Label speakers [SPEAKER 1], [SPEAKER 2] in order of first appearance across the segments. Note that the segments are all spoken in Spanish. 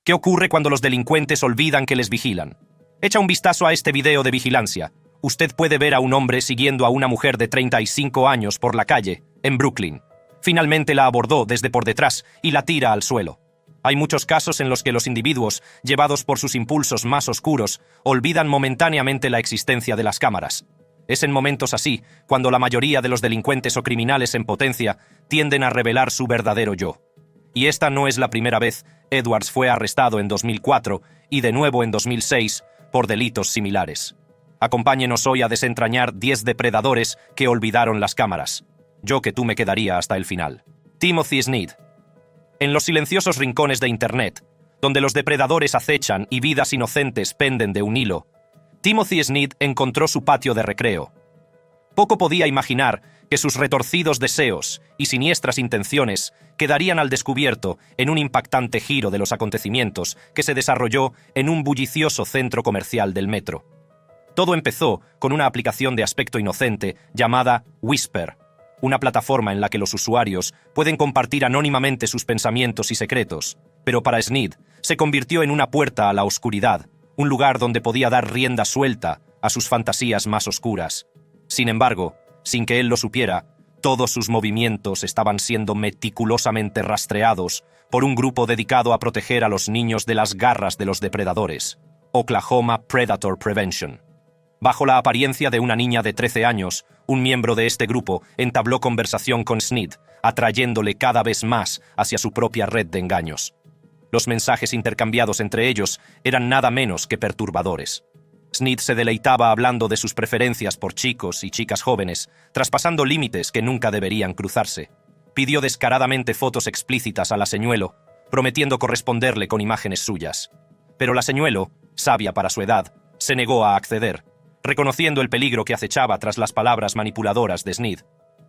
[SPEAKER 1] ¿Qué ocurre cuando los delincuentes olvidan que les vigilan? Echa un vistazo a este video de vigilancia. Usted puede ver a un hombre siguiendo a una mujer de 35 años por la calle, en Brooklyn. Finalmente la abordó desde por detrás y la tira al suelo. Hay muchos casos en los que los individuos, llevados por sus impulsos más oscuros, olvidan momentáneamente la existencia de las cámaras. Es en momentos así cuando la mayoría de los delincuentes o criminales en potencia tienden a revelar su verdadero yo. Y esta no es la primera vez. Edwards fue arrestado en 2004 y de nuevo en 2006 por delitos similares. Acompáñenos hoy a desentrañar 10 depredadores que olvidaron las cámaras. Yo que tú me quedaría hasta el final. Timothy Snead. En los silenciosos rincones de Internet, donde los depredadores acechan y vidas inocentes penden de un hilo, Timothy Snead encontró su patio de recreo. Poco podía imaginar que sus retorcidos deseos y siniestras intenciones quedarían al descubierto en un impactante giro de los acontecimientos que se desarrolló en un bullicioso centro comercial del metro. Todo empezó con una aplicación de aspecto inocente llamada Whisper, una plataforma en la que los usuarios pueden compartir anónimamente sus pensamientos y secretos, pero para Snead se convirtió en una puerta a la oscuridad, un lugar donde podía dar rienda suelta a sus fantasías más oscuras. Sin embargo, sin que él lo supiera, todos sus movimientos estaban siendo meticulosamente rastreados por un grupo dedicado a proteger a los niños de las garras de los depredadores, Oklahoma Predator Prevention. Bajo la apariencia de una niña de 13 años, un miembro de este grupo entabló conversación con Snead, atrayéndole cada vez más hacia su propia red de engaños. Los mensajes intercambiados entre ellos eran nada menos que perturbadores. Snead se deleitaba hablando de sus preferencias por chicos y chicas jóvenes, traspasando límites que nunca deberían cruzarse. Pidió descaradamente fotos explícitas a la señuelo, prometiendo corresponderle con imágenes suyas. Pero la señuelo, sabia para su edad, se negó a acceder, reconociendo el peligro que acechaba tras las palabras manipuladoras de Snead.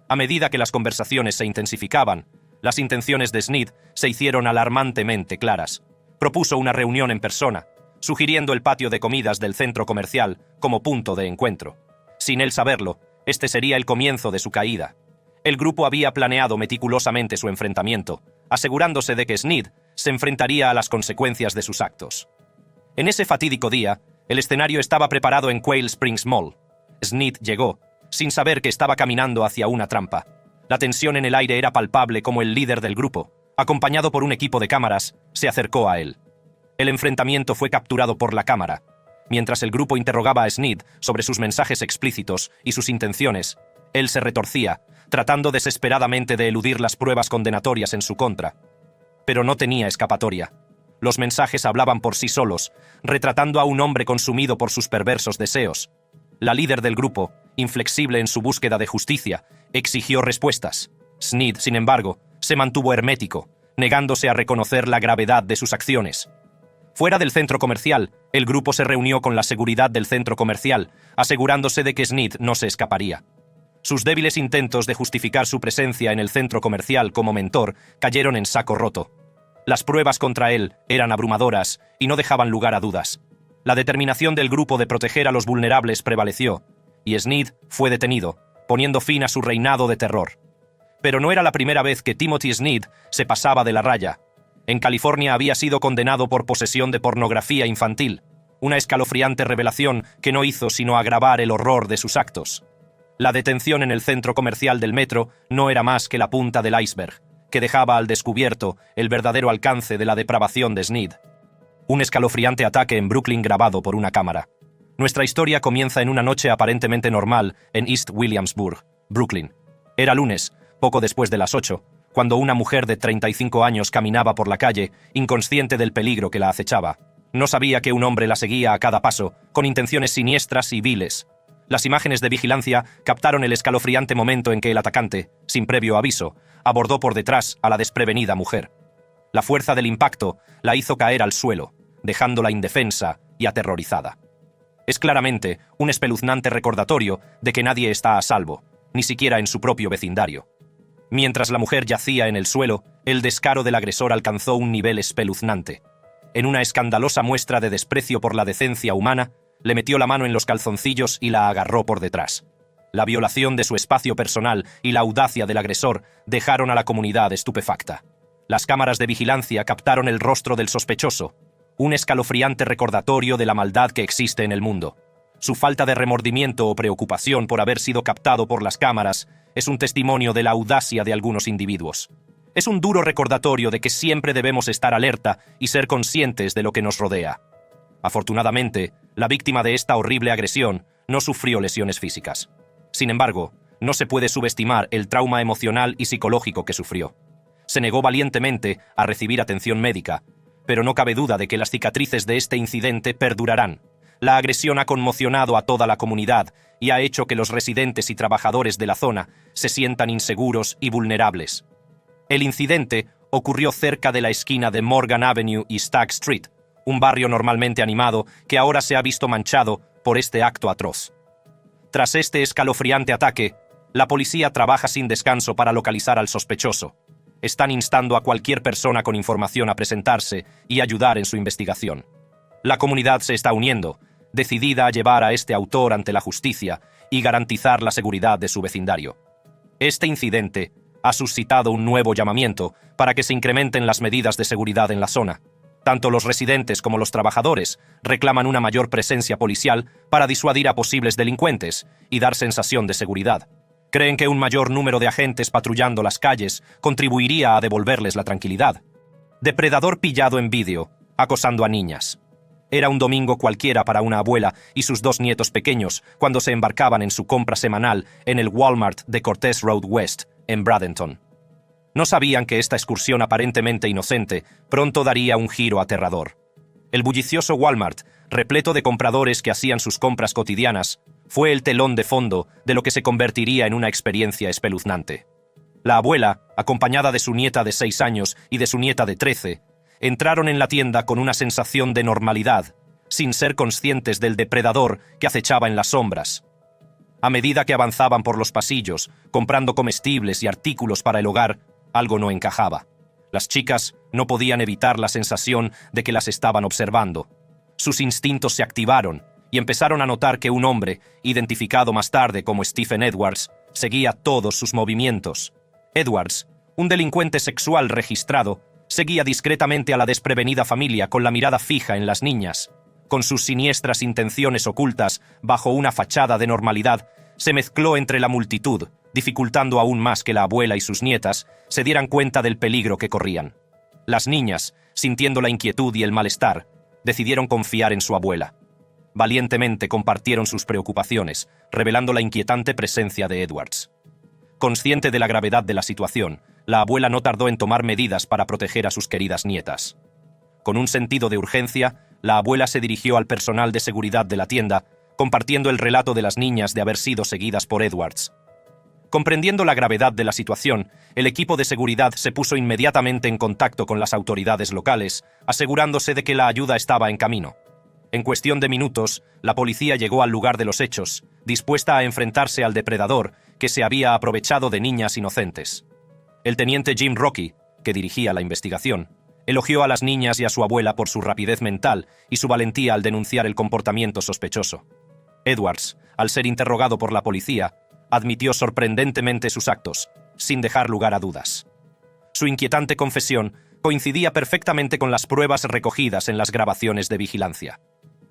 [SPEAKER 1] A medida que las conversaciones se intensificaban, las intenciones de Snead se hicieron alarmantemente claras. Propuso una reunión en persona, sugiriendo el patio de comidas del centro comercial como punto de encuentro. Sin él saberlo, este sería el comienzo de su caída. El grupo había planeado meticulosamente su enfrentamiento, asegurándose de que Snead se enfrentaría a las consecuencias de sus actos. En ese fatídico día, el escenario estaba preparado en Quail Springs Mall. Snead llegó, sin saber que estaba caminando hacia una trampa. La tensión en el aire era palpable como el líder del grupo, acompañado por un equipo de cámaras, se acercó a él. El enfrentamiento fue capturado por la cámara. Mientras el grupo interrogaba a Snead sobre sus mensajes explícitos y sus intenciones, él se retorcía, tratando desesperadamente de eludir las pruebas condenatorias en su contra. Pero no tenía escapatoria. Los mensajes hablaban por sí solos, retratando a un hombre consumido por sus perversos deseos. La líder del grupo, inflexible en su búsqueda de justicia, exigió respuestas. Snead, sin embargo, se mantuvo hermético, negándose a reconocer la gravedad de sus acciones. Fuera del centro comercial, el grupo se reunió con la seguridad del centro comercial, asegurándose de que Snead no se escaparía. Sus débiles intentos de justificar su presencia en el centro comercial como mentor cayeron en saco roto. Las pruebas contra él eran abrumadoras y no dejaban lugar a dudas. La determinación del grupo de proteger a los vulnerables prevaleció, y Snead fue detenido, poniendo fin a su reinado de terror. Pero no era la primera vez que Timothy Snead se pasaba de la raya. En California había sido condenado por posesión de pornografía infantil, una escalofriante revelación que no hizo sino agravar el horror de sus actos. La detención en el centro comercial del metro no era más que la punta del iceberg, que dejaba al descubierto el verdadero alcance de la depravación de Snead. Un escalofriante ataque en Brooklyn grabado por una cámara. Nuestra historia comienza en una noche aparentemente normal en East Williamsburg, Brooklyn. Era lunes, poco después de las 8, cuando una mujer de 35 años caminaba por la calle, inconsciente del peligro que la acechaba. No sabía que un hombre la seguía a cada paso, con intenciones siniestras y viles. Las imágenes de vigilancia captaron el escalofriante momento en que el atacante, sin previo aviso, abordó por detrás a la desprevenida mujer. La fuerza del impacto la hizo caer al suelo, dejándola indefensa y aterrorizada. Es claramente un espeluznante recordatorio de que nadie está a salvo, ni siquiera en su propio vecindario. Mientras la mujer yacía en el suelo, el descaro del agresor alcanzó un nivel espeluznante. En una escandalosa muestra de desprecio por la decencia humana, le metió la mano en los calzoncillos y la agarró por detrás. La violación de su espacio personal y la audacia del agresor dejaron a la comunidad estupefacta. Las cámaras de vigilancia captaron el rostro del sospechoso, Un escalofriante recordatorio de la maldad que existe en el mundo. Su falta de remordimiento o preocupación por haber sido captado por las cámaras es un testimonio de la audacia de algunos individuos. Es un duro recordatorio de que siempre debemos estar alerta y ser conscientes de lo que nos rodea. Afortunadamente, la víctima de esta horrible agresión no sufrió lesiones físicas. Sin embargo, no se puede subestimar el trauma emocional y psicológico que sufrió. Se negó valientemente a recibir atención médica, pero no cabe duda de que las cicatrices de este incidente perdurarán. La agresión ha conmocionado a toda la comunidad y ha hecho que los residentes y trabajadores de la zona se sientan inseguros y vulnerables. El incidente ocurrió cerca de la esquina de Morgan Avenue y Stagg Street, un barrio normalmente animado que ahora se ha visto manchado por este acto atroz. Tras este escalofriante ataque, la policía trabaja sin descanso para localizar al sospechoso. Están instando a cualquier persona con información a presentarse y ayudar en su investigación. La comunidad se está uniendo, decidida a llevar a este autor ante la justicia y garantizar la seguridad de su vecindario. Este incidente ha suscitado un nuevo llamamiento para que se incrementen las medidas de seguridad en la zona. Tanto los residentes como los trabajadores reclaman una mayor presencia policial para disuadir a posibles delincuentes y dar sensación de seguridad. Creen que un mayor número de agentes patrullando las calles contribuiría a devolverles la tranquilidad. Depredador pillado en vídeo, acosando a niñas. Era un domingo cualquiera para una abuela y sus 2 nietos pequeños cuando se embarcaban en su compra semanal en el Walmart de Cortez Road West, en Bradenton. No sabían que esta excursión aparentemente inocente pronto daría un giro aterrador. El bullicioso Walmart, repleto de compradores que hacían sus compras cotidianas, fue el telón de fondo de lo que se convertiría en una experiencia espeluznante. La abuela, acompañada de su nieta de 6 años y de su nieta de 13, entraron en la tienda con una sensación de normalidad, sin ser conscientes del depredador que acechaba en las sombras. A medida que avanzaban por los pasillos, comprando comestibles y artículos para el hogar, algo no encajaba. Las chicas no podían evitar la sensación de que las estaban observando. Sus instintos se activaron y empezaron a notar que un hombre, identificado más tarde como Stephen Edwards, seguía todos sus movimientos. Edwards, un delincuente sexual registrado, seguía discretamente a la desprevenida familia con la mirada fija en las niñas. Con sus siniestras intenciones ocultas bajo una fachada de normalidad, se mezcló entre la multitud, dificultando aún más que la abuela y sus nietas se dieran cuenta del peligro que corrían. Las niñas, sintiendo la inquietud y el malestar, decidieron confiar en su abuela. Valientemente compartieron sus preocupaciones, revelando la inquietante presencia de Edwards. Consciente de la gravedad de la situación, la abuela no tardó en tomar medidas para proteger a sus queridas nietas. Con un sentido de urgencia, la abuela se dirigió al personal de seguridad de la tienda, compartiendo el relato de las niñas de haber sido seguidas por Edwards. Comprendiendo la gravedad de la situación, el equipo de seguridad se puso inmediatamente en contacto con las autoridades locales, asegurándose de que la ayuda estaba en camino. En cuestión de minutos, la policía llegó al lugar de los hechos, dispuesta a enfrentarse al depredador que se había aprovechado de niñas inocentes. El teniente Jim Rocky, que dirigía la investigación, elogió a las niñas y a su abuela por su rapidez mental y su valentía al denunciar el comportamiento sospechoso. Edwards, al ser interrogado por la policía, admitió sorprendentemente sus actos, sin dejar lugar a dudas. Su inquietante confesión coincidía perfectamente con las pruebas recogidas en las grabaciones de vigilancia.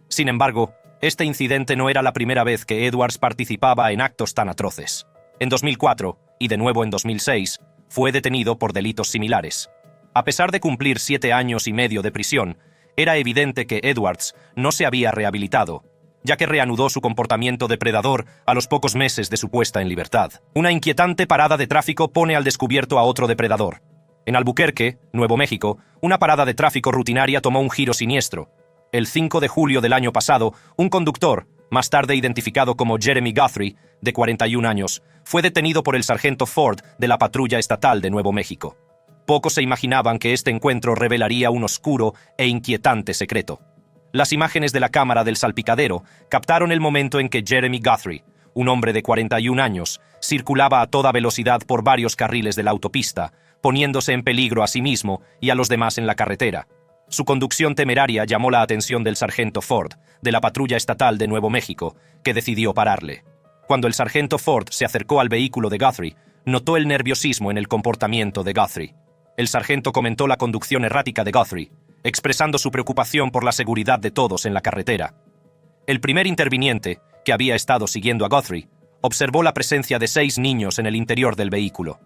[SPEAKER 1] Sin embargo, este incidente no era la primera vez que Edwards participaba en actos tan atroces. En 2004, y de nuevo en 2006, fue detenido por delitos similares. A pesar de cumplir 7 años y medio de prisión, era evidente que Edwards no se había rehabilitado, ya que reanudó su comportamiento depredador a los pocos meses de su puesta en libertad. Una inquietante parada de tráfico pone al descubierto a otro depredador. En Albuquerque, Nuevo México, una parada de tráfico rutinaria tomó un giro siniestro. El 5 de julio del año pasado, un conductor, más tarde identificado como Jeremy Guthrie, de 41 años, fue detenido por el sargento Ford de la Patrulla Estatal de Nuevo México. Pocos se imaginaban que este encuentro revelaría un oscuro e inquietante secreto. Las imágenes de la cámara del salpicadero captaron el momento en que Jeremy Guthrie, un hombre de 41 años, circulaba a toda velocidad por varios carriles de la autopista, poniéndose en peligro a sí mismo y a los demás en la carretera. Su conducción temeraria llamó la atención del sargento Ford, de la Patrulla Estatal de Nuevo México, que decidió pararle. Cuando el sargento Ford se acercó al vehículo de Guthrie, notó el nerviosismo en el comportamiento de Guthrie. El sargento comentó la conducción errática de Guthrie, expresando su preocupación por la seguridad de todos en la carretera. El primer interviniente, que había estado siguiendo a Guthrie, observó la presencia de 6 niños en el interior del vehículo.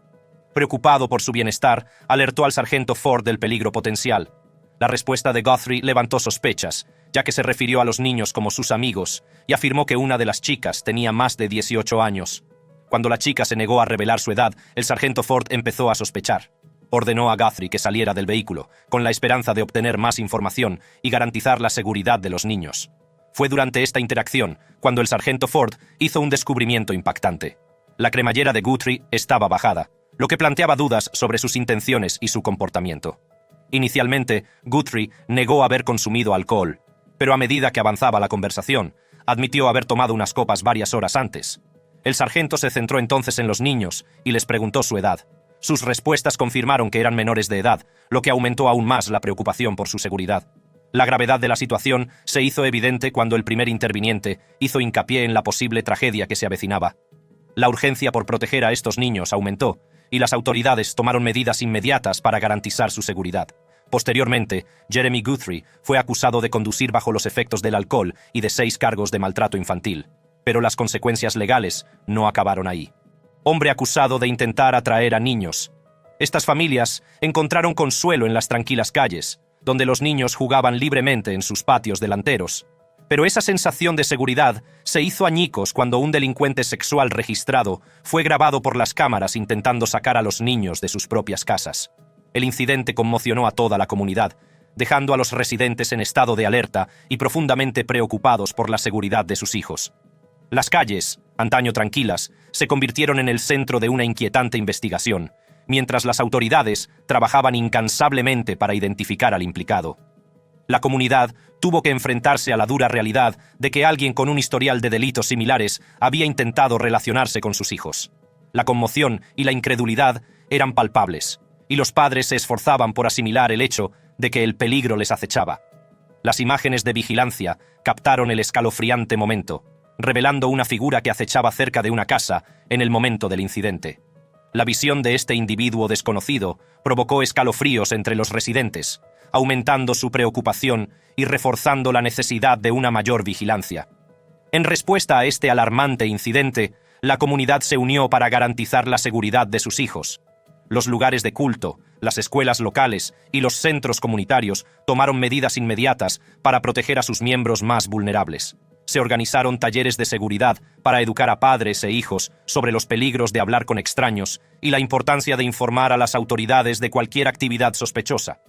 [SPEAKER 1] Preocupado por su bienestar, alertó al sargento Ford del peligro potencial. La respuesta de Guthrie levantó sospechas, ya que se refirió a los niños como sus amigos y afirmó que una de las chicas tenía más de 18 años. Cuando la chica se negó a revelar su edad, el sargento Ford empezó a sospechar. Ordenó a Guthrie que saliera del vehículo, con la esperanza de obtener más información y garantizar la seguridad de los niños. Fue durante esta interacción cuando el sargento Ford hizo un descubrimiento impactante. La cremallera de Guthrie estaba bajada, lo que planteaba dudas sobre sus intenciones y su comportamiento. Inicialmente, Guthrie negó haber consumido alcohol, pero a medida que avanzaba la conversación, admitió haber tomado unas copas varias horas antes. El sargento se centró entonces en los niños y les preguntó su edad. Sus respuestas confirmaron que eran menores de edad, lo que aumentó aún más la preocupación por su seguridad. La gravedad de la situación se hizo evidente cuando el primer interviniente hizo hincapié en la posible tragedia que se avecinaba. La urgencia por proteger a estos niños aumentó, y las autoridades tomaron medidas inmediatas para garantizar su seguridad. Posteriormente, Jeremy Guthrie fue acusado de conducir bajo los efectos del alcohol y de 6 cargos de maltrato infantil. Pero las consecuencias legales no acabaron ahí. Hombre acusado de intentar atraer a niños. Estas familias encontraron consuelo en las tranquilas calles, donde los niños jugaban libremente en sus patios delanteros. Pero esa sensación de seguridad se hizo añicos cuando un delincuente sexual registrado fue grabado por las cámaras intentando sacar a los niños de sus propias casas. El incidente conmocionó a toda la comunidad, dejando a los residentes en estado de alerta y profundamente preocupados por la seguridad de sus hijos. Las calles, antaño tranquilas, se convirtieron en el centro de una inquietante investigación, mientras las autoridades trabajaban incansablemente para identificar al implicado. La comunidad tuvo que enfrentarse a la dura realidad de que alguien con un historial de delitos similares había intentado relacionarse con sus hijos. La conmoción y la incredulidad eran palpables, y los padres se esforzaban por asimilar el hecho de que el peligro les acechaba. Las imágenes de vigilancia captaron el escalofriante momento, revelando una figura que acechaba cerca de una casa en el momento del incidente. La visión de este individuo desconocido provocó escalofríos entre los residentes, aumentando su preocupación y reforzando la necesidad de una mayor vigilancia. En respuesta a este alarmante incidente, la comunidad se unió para garantizar la seguridad de sus hijos. Los lugares de culto, las escuelas locales y los centros comunitarios tomaron medidas inmediatas para proteger a sus miembros más vulnerables. Se organizaron talleres de seguridad para educar a padres e hijos sobre los peligros de hablar con extraños y la importancia de informar a las autoridades de cualquier actividad sospechosa.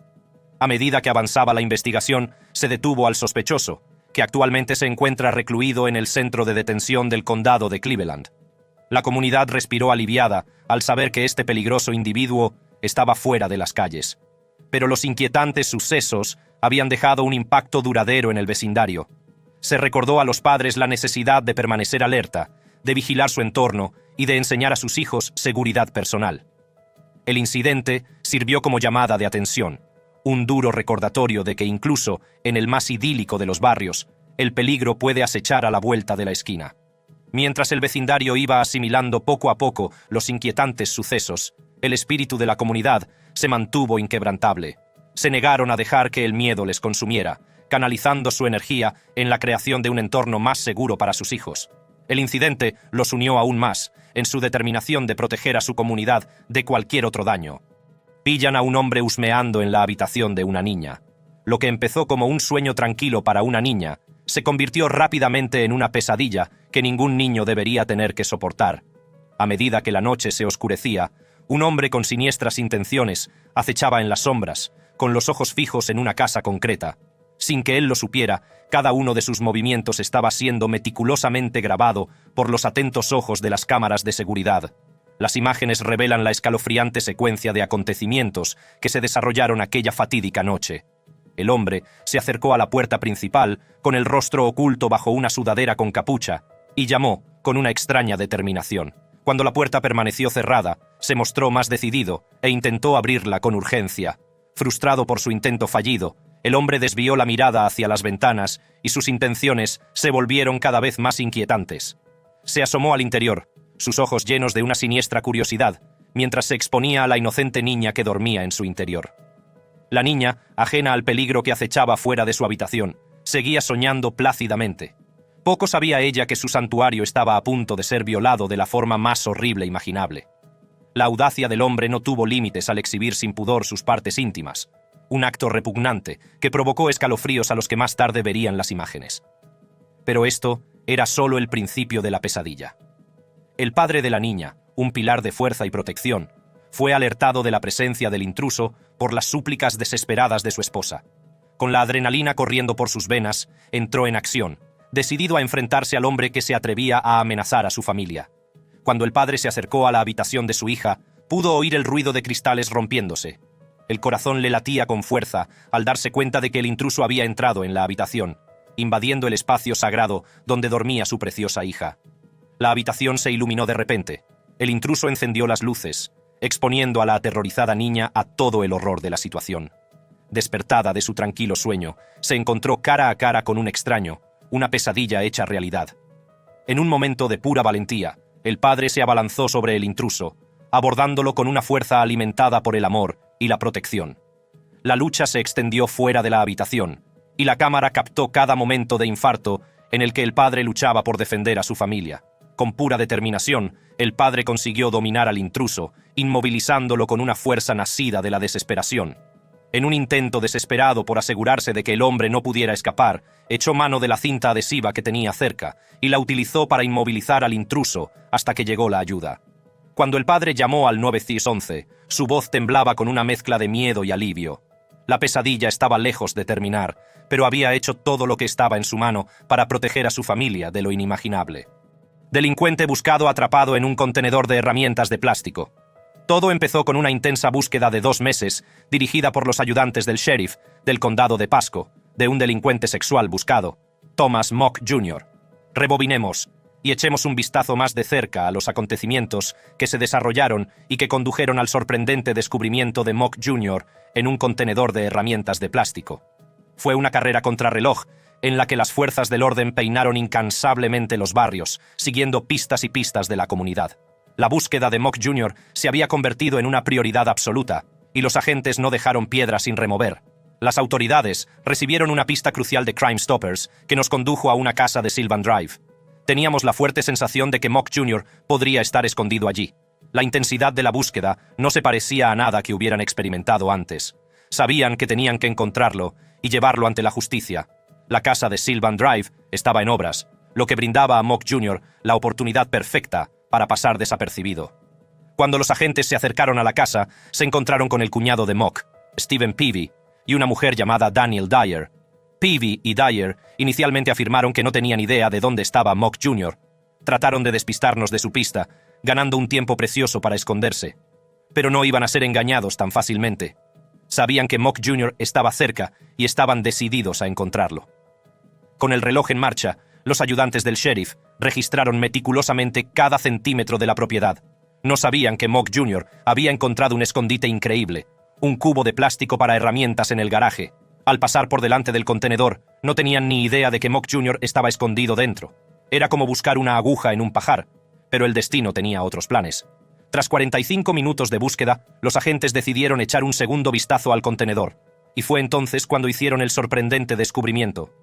[SPEAKER 1] A medida que avanzaba la investigación, se detuvo al sospechoso, que actualmente se encuentra recluido en el centro de detención del condado de Cleveland. La comunidad respiró aliviada al saber que este peligroso individuo estaba fuera de las calles. Pero los inquietantes sucesos habían dejado un impacto duradero en el vecindario. Se recordó a los padres la necesidad de permanecer alerta, de vigilar su entorno y de enseñar a sus hijos seguridad personal. El incidente sirvió como llamada de atención, un duro recordatorio de que incluso en el más idílico de los barrios, el peligro puede acechar a la vuelta de la esquina. Mientras el vecindario iba asimilando poco a poco los inquietantes sucesos, el espíritu de la comunidad se mantuvo inquebrantable. Se negaron a dejar que el miedo les consumiera, canalizando su energía en la creación de un entorno más seguro para sus hijos. El incidente los unió aún más en su determinación de proteger a su comunidad de cualquier otro daño. Pillan a un hombre husmeando en la habitación de una niña. Lo que empezó como un sueño tranquilo para una niña se convirtió rápidamente en una pesadilla que ningún niño debería tener que soportar. A medida que la noche se oscurecía, un hombre con siniestras intenciones acechaba en las sombras, con los ojos fijos en una casa concreta. Sin que él lo supiera, cada uno de sus movimientos estaba siendo meticulosamente grabado por los atentos ojos de las cámaras de seguridad. Las imágenes revelan la escalofriante secuencia de acontecimientos que se desarrollaron aquella fatídica noche. El hombre se acercó a la puerta principal con el rostro oculto bajo una sudadera con capucha y llamó con una extraña determinación. Cuando la puerta permaneció cerrada, se mostró más decidido e intentó abrirla con urgencia. Frustrado por su intento fallido, el hombre desvió la mirada hacia las ventanas y sus intenciones se volvieron cada vez más inquietantes. Se asomó al interior, sus ojos llenos de una siniestra curiosidad, mientras se exponía a la inocente niña que dormía en su interior. La niña, ajena al peligro que acechaba fuera de su habitación, seguía soñando plácidamente. Poco sabía ella que su santuario estaba a punto de ser violado de la forma más horrible imaginable. La audacia del hombre no tuvo límites al exhibir sin pudor sus partes íntimas, un acto repugnante que provocó escalofríos a los que más tarde verían las imágenes. Pero esto era solo el principio de la pesadilla. El padre de la niña, un pilar de fuerza y protección, fue alertado de la presencia del intruso por las súplicas desesperadas de su esposa. Con la adrenalina corriendo por sus venas, entró en acción, decidido a enfrentarse al hombre que se atrevía a amenazar a su familia. Cuando el padre se acercó a la habitación de su hija, pudo oír el ruido de cristales rompiéndose. El corazón le latía con fuerza al darse cuenta de que el intruso había entrado en la habitación, invadiendo el espacio sagrado donde dormía su preciosa hija. La habitación se iluminó de repente. El intruso encendió las luces, exponiendo a la aterrorizada niña a todo el horror de la situación. Despertada de su tranquilo sueño, se encontró cara a cara con un extraño, una pesadilla hecha realidad. En un momento de pura valentía, el padre se abalanzó sobre el intruso, abordándolo con una fuerza alimentada por el amor y la protección. La lucha se extendió fuera de la habitación, y la cámara captó cada momento de infarto en el que el padre luchaba por defender a su familia. Con pura determinación, el padre consiguió dominar al intruso, inmovilizándolo con una fuerza nacida de la desesperación. En un intento desesperado por asegurarse de que el hombre no pudiera escapar, echó mano de la cinta adhesiva que tenía cerca y la utilizó para inmovilizar al intruso hasta que llegó la ayuda. Cuando el padre llamó al 911, su voz temblaba con una mezcla de miedo y alivio. La pesadilla estaba lejos de terminar, pero había hecho todo lo que estaba en su mano para proteger a su familia de lo inimaginable. Delincuente buscado atrapado en un contenedor de herramientas de plástico. Todo empezó con una intensa búsqueda de 2 meses, dirigida por los ayudantes del sheriff del condado de Pasco, de un delincuente sexual buscado, Thomas Mock Jr. Rebobinemos y echemos un vistazo más de cerca a los acontecimientos que se desarrollaron y que condujeron al sorprendente descubrimiento de Mock Jr. en un contenedor de herramientas de plástico. Fue una carrera contrarreloj en la que las fuerzas del orden peinaron incansablemente los barrios, siguiendo pistas y pistas de la comunidad. La búsqueda de Mock Jr. se había convertido en una prioridad absoluta, y los agentes no dejaron piedra sin remover. Las autoridades recibieron una pista crucial de Crime Stoppers que nos condujo a una casa de Sylvan Drive. Teníamos la fuerte sensación de que Mock Jr. podría estar escondido allí. La intensidad de la búsqueda no se parecía a nada que hubieran experimentado antes. Sabían que tenían que encontrarlo y llevarlo ante la justicia. La casa de Sylvan Drive estaba en obras, lo que brindaba a Mock Jr. la oportunidad perfecta para pasar desapercibido. Cuando los agentes se acercaron a la casa, se encontraron con el cuñado de Mock, Stephen Peavy, y una mujer llamada Daniel Dyer. Peavy y Dyer inicialmente afirmaron que no tenían idea de dónde estaba Mock Jr. Trataron de despistarnos de su pista, ganando un tiempo precioso para esconderse. Pero no iban a ser engañados tan fácilmente. Sabían que Mock Jr. estaba cerca y estaban decididos a encontrarlo. Con el reloj en marcha, los ayudantes del sheriff registraron meticulosamente cada centímetro de la propiedad. No sabían que Mock Jr. había encontrado un escondite increíble, un cubo de plástico para herramientas en el garaje. Al pasar por delante del contenedor, no tenían ni idea de que Mock Jr. estaba escondido dentro. Era como buscar una aguja en un pajar, pero el destino tenía otros planes. Tras 45 minutos de búsqueda, los agentes decidieron echar un segundo vistazo al contenedor, y fue entonces cuando hicieron el sorprendente descubrimiento.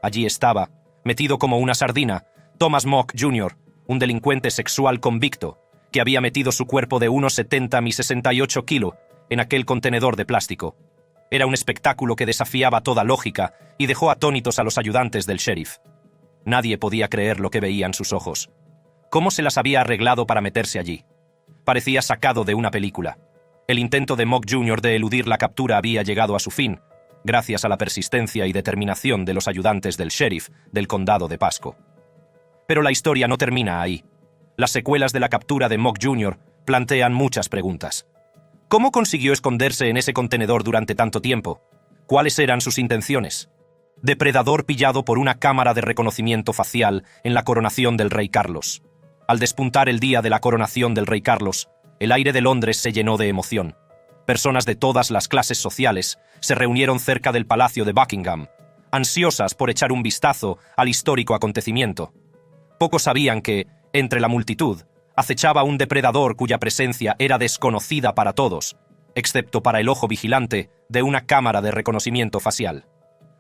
[SPEAKER 1] Allí estaba, metido como una sardina, Thomas Mock Jr., un delincuente sexual convicto, que había metido su cuerpo de unos 70 y 68 kilos en aquel contenedor de plástico. Era un espectáculo que desafiaba toda lógica y dejó atónitos a los ayudantes del sheriff. Nadie podía creer lo que veían sus ojos. ¿Cómo se las había arreglado para meterse allí? Parecía sacado de una película. El intento de Mock Jr. de eludir la captura había llegado a su fin, gracias a la persistencia y determinación de los ayudantes del sheriff del condado de Pasco. Pero la historia no termina ahí. Las secuelas de la captura de Mock Jr. plantean muchas preguntas. ¿Cómo consiguió esconderse en ese contenedor durante tanto tiempo? ¿Cuáles eran sus intenciones? Depredador pillado por una cámara de reconocimiento facial en la coronación del rey Carlos. Al despuntar el día de la coronación del rey Carlos, el aire de Londres se llenó de emoción. Personas de todas las clases sociales se reunieron cerca del Palacio de Buckingham, ansiosas por echar un vistazo al histórico acontecimiento. Pocos sabían que, entre la multitud, acechaba un depredador cuya presencia era desconocida para todos, excepto para el ojo vigilante de una cámara de reconocimiento facial.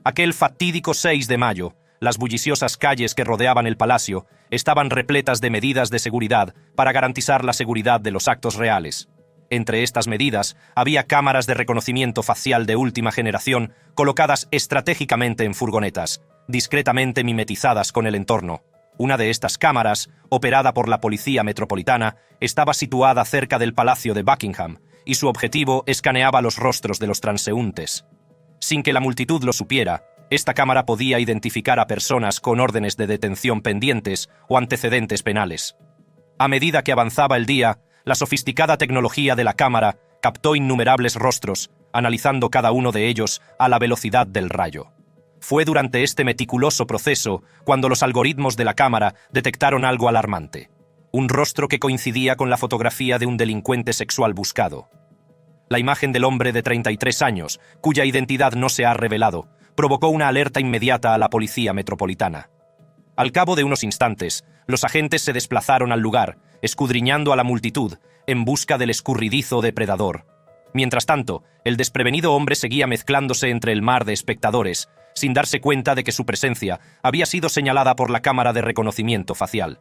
[SPEAKER 1] Aquel fatídico 6 de mayo, las bulliciosas calles que rodeaban el palacio estaban repletas de medidas de seguridad para garantizar la seguridad de los actos reales. Entre estas medidas había cámaras de reconocimiento facial de última generación colocadas estratégicamente en furgonetas, discretamente mimetizadas con el entorno. Una de estas cámaras, operada por la Policía Metropolitana, estaba situada cerca del Palacio de Buckingham y su objetivo escaneaba los rostros de los transeúntes. Sin que la multitud lo supiera, esta cámara podía identificar a personas con órdenes de detención pendientes o antecedentes penales. A medida que avanzaba el día, la sofisticada tecnología de la cámara captó innumerables rostros, analizando cada uno de ellos a la velocidad del rayo. Fue durante este meticuloso proceso cuando los algoritmos de la cámara detectaron algo alarmante: un rostro que coincidía con la fotografía de un delincuente sexual buscado. La imagen del hombre de 33 años, cuya identidad no se ha revelado, provocó una alerta inmediata a la Policía Metropolitana. Al cabo de unos instantes, los agentes se desplazaron al lugar, escudriñando a la multitud en busca del escurridizo depredador. Mientras tanto, el desprevenido hombre seguía mezclándose entre el mar de espectadores, sin darse cuenta de que su presencia había sido señalada por la cámara de reconocimiento facial.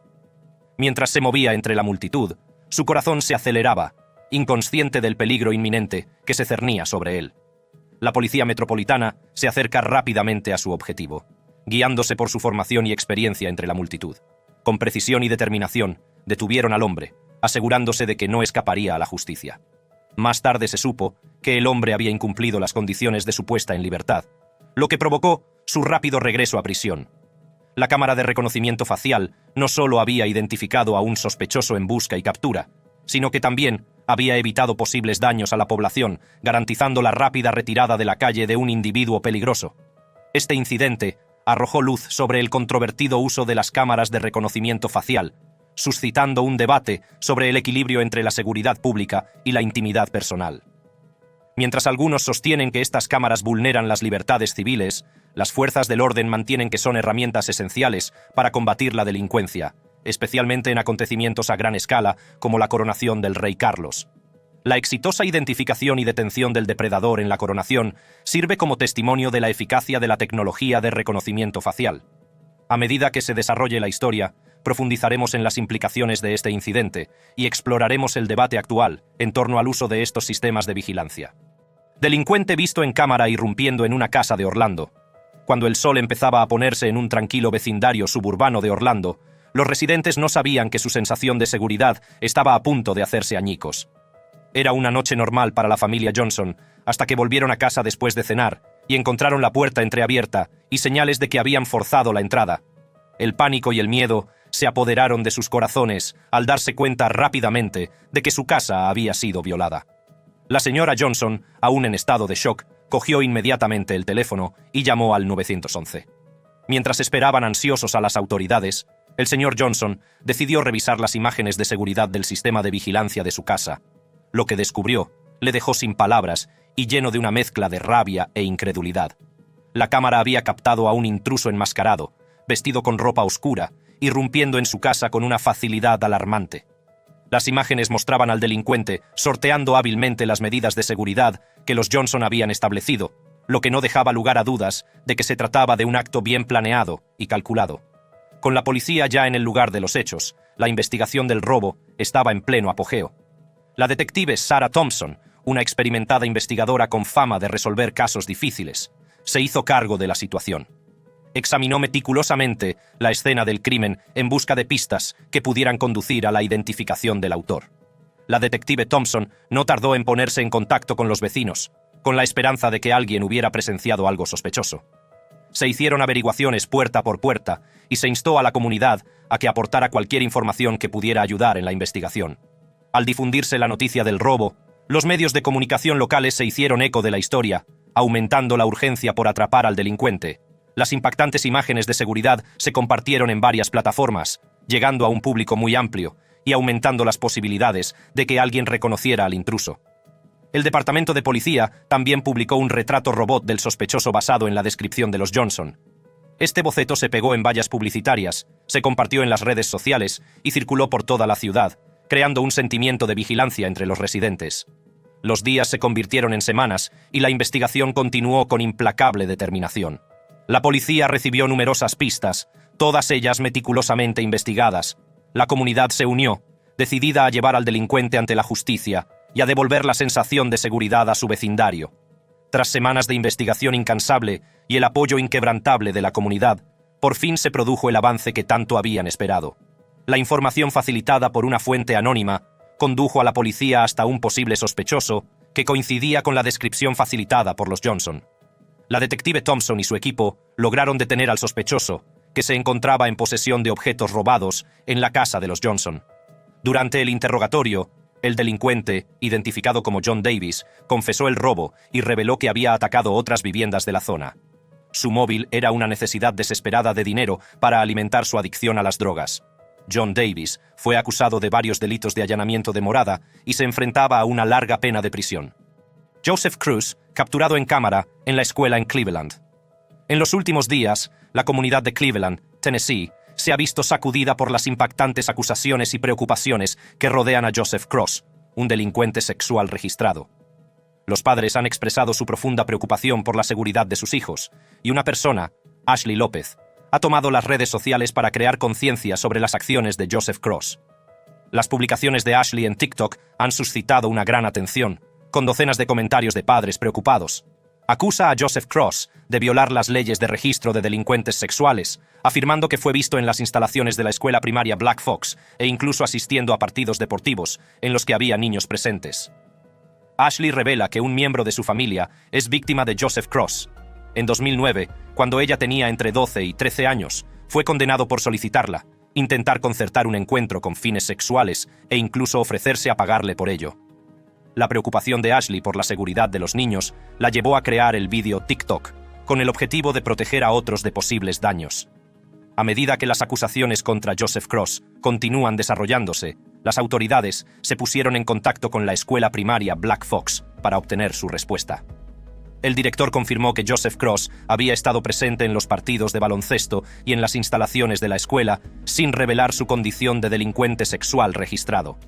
[SPEAKER 1] Mientras se movía entre la multitud, su corazón se aceleraba, inconsciente del peligro inminente que se cernía sobre él. La Policía Metropolitana se acerca rápidamente a su objetivo, guiándose por su formación y experiencia entre la multitud. Con precisión y determinación, detuvieron al hombre, asegurándose de que no escaparía a la justicia. Más tarde se supo que el hombre había incumplido las condiciones de su puesta en libertad, lo que provocó su rápido regreso a prisión. La cámara de reconocimiento facial no solo había identificado a un sospechoso en busca y captura, sino que también había evitado posibles daños a la población, garantizando la rápida retirada de la calle de un individuo peligroso. Este incidente arrojó luz sobre el controvertido uso de las cámaras de reconocimiento facial, suscitando un debate sobre el equilibrio entre la seguridad pública y la intimidad personal. Mientras algunos sostienen que estas cámaras vulneran las libertades civiles, las fuerzas del orden mantienen que son herramientas esenciales para combatir la delincuencia, especialmente en acontecimientos a gran escala como la coronación del rey Carlos. La exitosa identificación y detención del depredador en la coronación sirve como testimonio de la eficacia de la tecnología de reconocimiento facial. A medida que se desarrolle la historia, profundizaremos en las implicaciones de este incidente y exploraremos el debate actual en torno al uso de estos sistemas de vigilancia. Delincuente visto en cámara irrumpiendo en una casa de Orlando. Cuando el sol empezaba a ponerse en un tranquilo vecindario suburbano de Orlando, los residentes no sabían que su sensación de seguridad estaba a punto de hacerse añicos. Era una noche normal para la familia Johnson, hasta que volvieron a casa después de cenar y encontraron la puerta entreabierta y señales de que habían forzado la entrada. El pánico y el miedo se apoderaron de sus corazones al darse cuenta rápidamente de que su casa había sido violada. La señora Johnson, aún en estado de shock, cogió inmediatamente el teléfono y llamó al 911. Mientras esperaban ansiosos a las autoridades, el señor Johnson decidió revisar las imágenes de seguridad del sistema de vigilancia de su casa. Lo que descubrió le dejó sin palabras y lleno de una mezcla de rabia e incredulidad. La cámara había captado a un intruso enmascarado, vestido con ropa oscura, irrumpiendo en su casa con una facilidad alarmante. Las imágenes mostraban al delincuente sorteando hábilmente las medidas de seguridad que los Johnson habían establecido, lo que no dejaba lugar a dudas de que se trataba de un acto bien planeado y calculado. Con la policía ya en el lugar de los hechos, la investigación del robo estaba en pleno apogeo. La detective Sarah Thompson, una experimentada investigadora con fama de resolver casos difíciles, se hizo cargo de la situación. Examinó meticulosamente la escena del crimen en busca de pistas que pudieran conducir a la identificación del autor. La detective Thompson no tardó en ponerse en contacto con los vecinos, con la esperanza de que alguien hubiera presenciado algo sospechoso. Se hicieron averiguaciones puerta por puerta y se instó a la comunidad a que aportara cualquier información que pudiera ayudar en la investigación. Al difundirse la noticia del robo, los medios de comunicación locales se hicieron eco de la historia, aumentando la urgencia por atrapar al delincuente. Las impactantes imágenes de seguridad se compartieron en varias plataformas, llegando a un público muy amplio y aumentando las posibilidades de que alguien reconociera al intruso. El departamento de policía también publicó un retrato robot del sospechoso basado en la descripción de los Johnson. Este boceto se pegó en vallas publicitarias, se compartió en las redes sociales y circuló por toda la ciudad, creando un sentimiento de vigilancia entre los residentes. Los días se convirtieron en semanas y la investigación continuó con implacable determinación. La policía recibió numerosas pistas, todas ellas meticulosamente investigadas. La comunidad se unió, decidida a llevar al delincuente ante la justicia y a devolver la sensación de seguridad a su vecindario. Tras semanas de investigación incansable y el apoyo inquebrantable de la comunidad, por fin se produjo el avance que tanto habían esperado. La información facilitada por una fuente anónima condujo a la policía hasta un posible sospechoso que coincidía con la descripción facilitada por los Johnson. La detective Thompson y su equipo lograron detener al sospechoso, que se encontraba en posesión de objetos robados en la casa de los Johnson. Durante el interrogatorio, el delincuente, identificado como John Davis, confesó el robo y reveló que había atacado otras viviendas de la zona. Su móvil era una necesidad desesperada de dinero para alimentar su adicción a las drogas. John Davis fue acusado de varios delitos de allanamiento de morada y se enfrentaba a una larga pena de prisión. Joseph Cruz, capturado en cámara en la escuela en Cleveland. En los últimos días, la comunidad de Cleveland, Tennessee, se ha visto sacudida por las impactantes acusaciones y preocupaciones que rodean a Joseph Cross, un delincuente sexual registrado. Los padres han expresado su profunda preocupación por la seguridad de sus hijos, y una persona, Ashley López, ha tomado las redes sociales para crear conciencia sobre las acciones de Joseph Cross. Las publicaciones de Ashley en TikTok han suscitado una gran atención, con docenas de comentarios de padres preocupados. Acusa a Joseph Cross de violar las leyes de registro de delincuentes sexuales, afirmando que fue visto en las instalaciones de la escuela primaria Black Fox e incluso asistiendo a partidos deportivos en los que había niños presentes. Ashley revela que un miembro de su familia es víctima de Joseph Cross. En 2009, cuando ella tenía entre 12 y 13 años, fue condenado por solicitarla, intentar concertar un encuentro con fines sexuales e incluso ofrecerse a pagarle por ello. La preocupación de Ashley por la seguridad de los niños la llevó a crear el vídeo TikTok, con el objetivo de proteger a otros de posibles daños. A medida que las acusaciones contra Joseph Cross continúan desarrollándose, las autoridades se pusieron en contacto con la escuela primaria Black Fox para obtener su respuesta. El director confirmó que Joseph Cross había estado presente en los partidos de baloncesto y en las instalaciones de la escuela, sin revelar su condición de delincuente sexual registrado.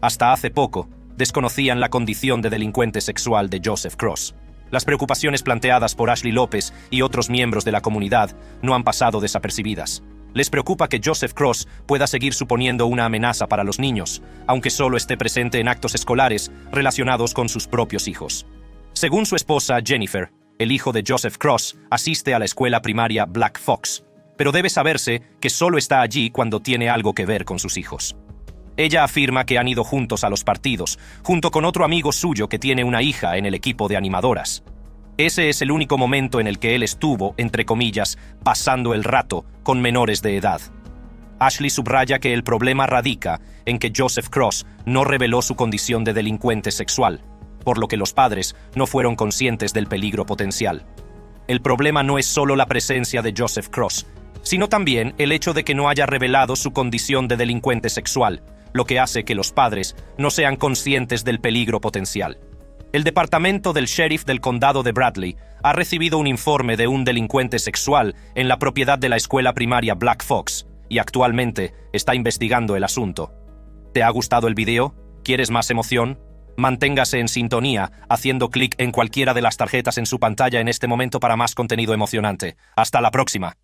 [SPEAKER 1] Hasta hace poco, desconocían la condición de delincuente sexual de Joseph Cross. Las preocupaciones planteadas por Ashley López y otros miembros de la comunidad no han pasado desapercibidas. Les preocupa que Joseph Cross pueda seguir suponiendo una amenaza para los niños, aunque solo esté presente en actos escolares relacionados con sus propios hijos. Según su esposa Jennifer, el hijo de Joseph Cross asiste a la escuela primaria Black Fox, pero debe saberse que solo está allí cuando tiene algo que ver con sus hijos. Ella afirma que han ido juntos a los partidos, junto con otro amigo suyo que tiene una hija en el equipo de animadoras. Ese es el único momento en el que él estuvo, entre comillas, pasando el rato con menores de edad. Ashley subraya que el problema radica en que Joseph Cross no reveló su condición de delincuente sexual, por lo que los padres no fueron conscientes del peligro potencial. El problema no es solo la presencia de Joseph Cross, sino también el hecho de que no haya revelado su condición de delincuente sexual, lo que hace que los padres no sean conscientes del peligro potencial. El departamento del sheriff del condado de Bradley ha recibido un informe de un delincuente sexual en la propiedad de la escuela primaria Black Fox y actualmente está investigando el asunto. ¿Te ha gustado el video? ¿Quieres más emoción? Manténgase en sintonía haciendo clic en cualquiera de las tarjetas en su pantalla en este momento para más contenido emocionante. ¡Hasta la próxima!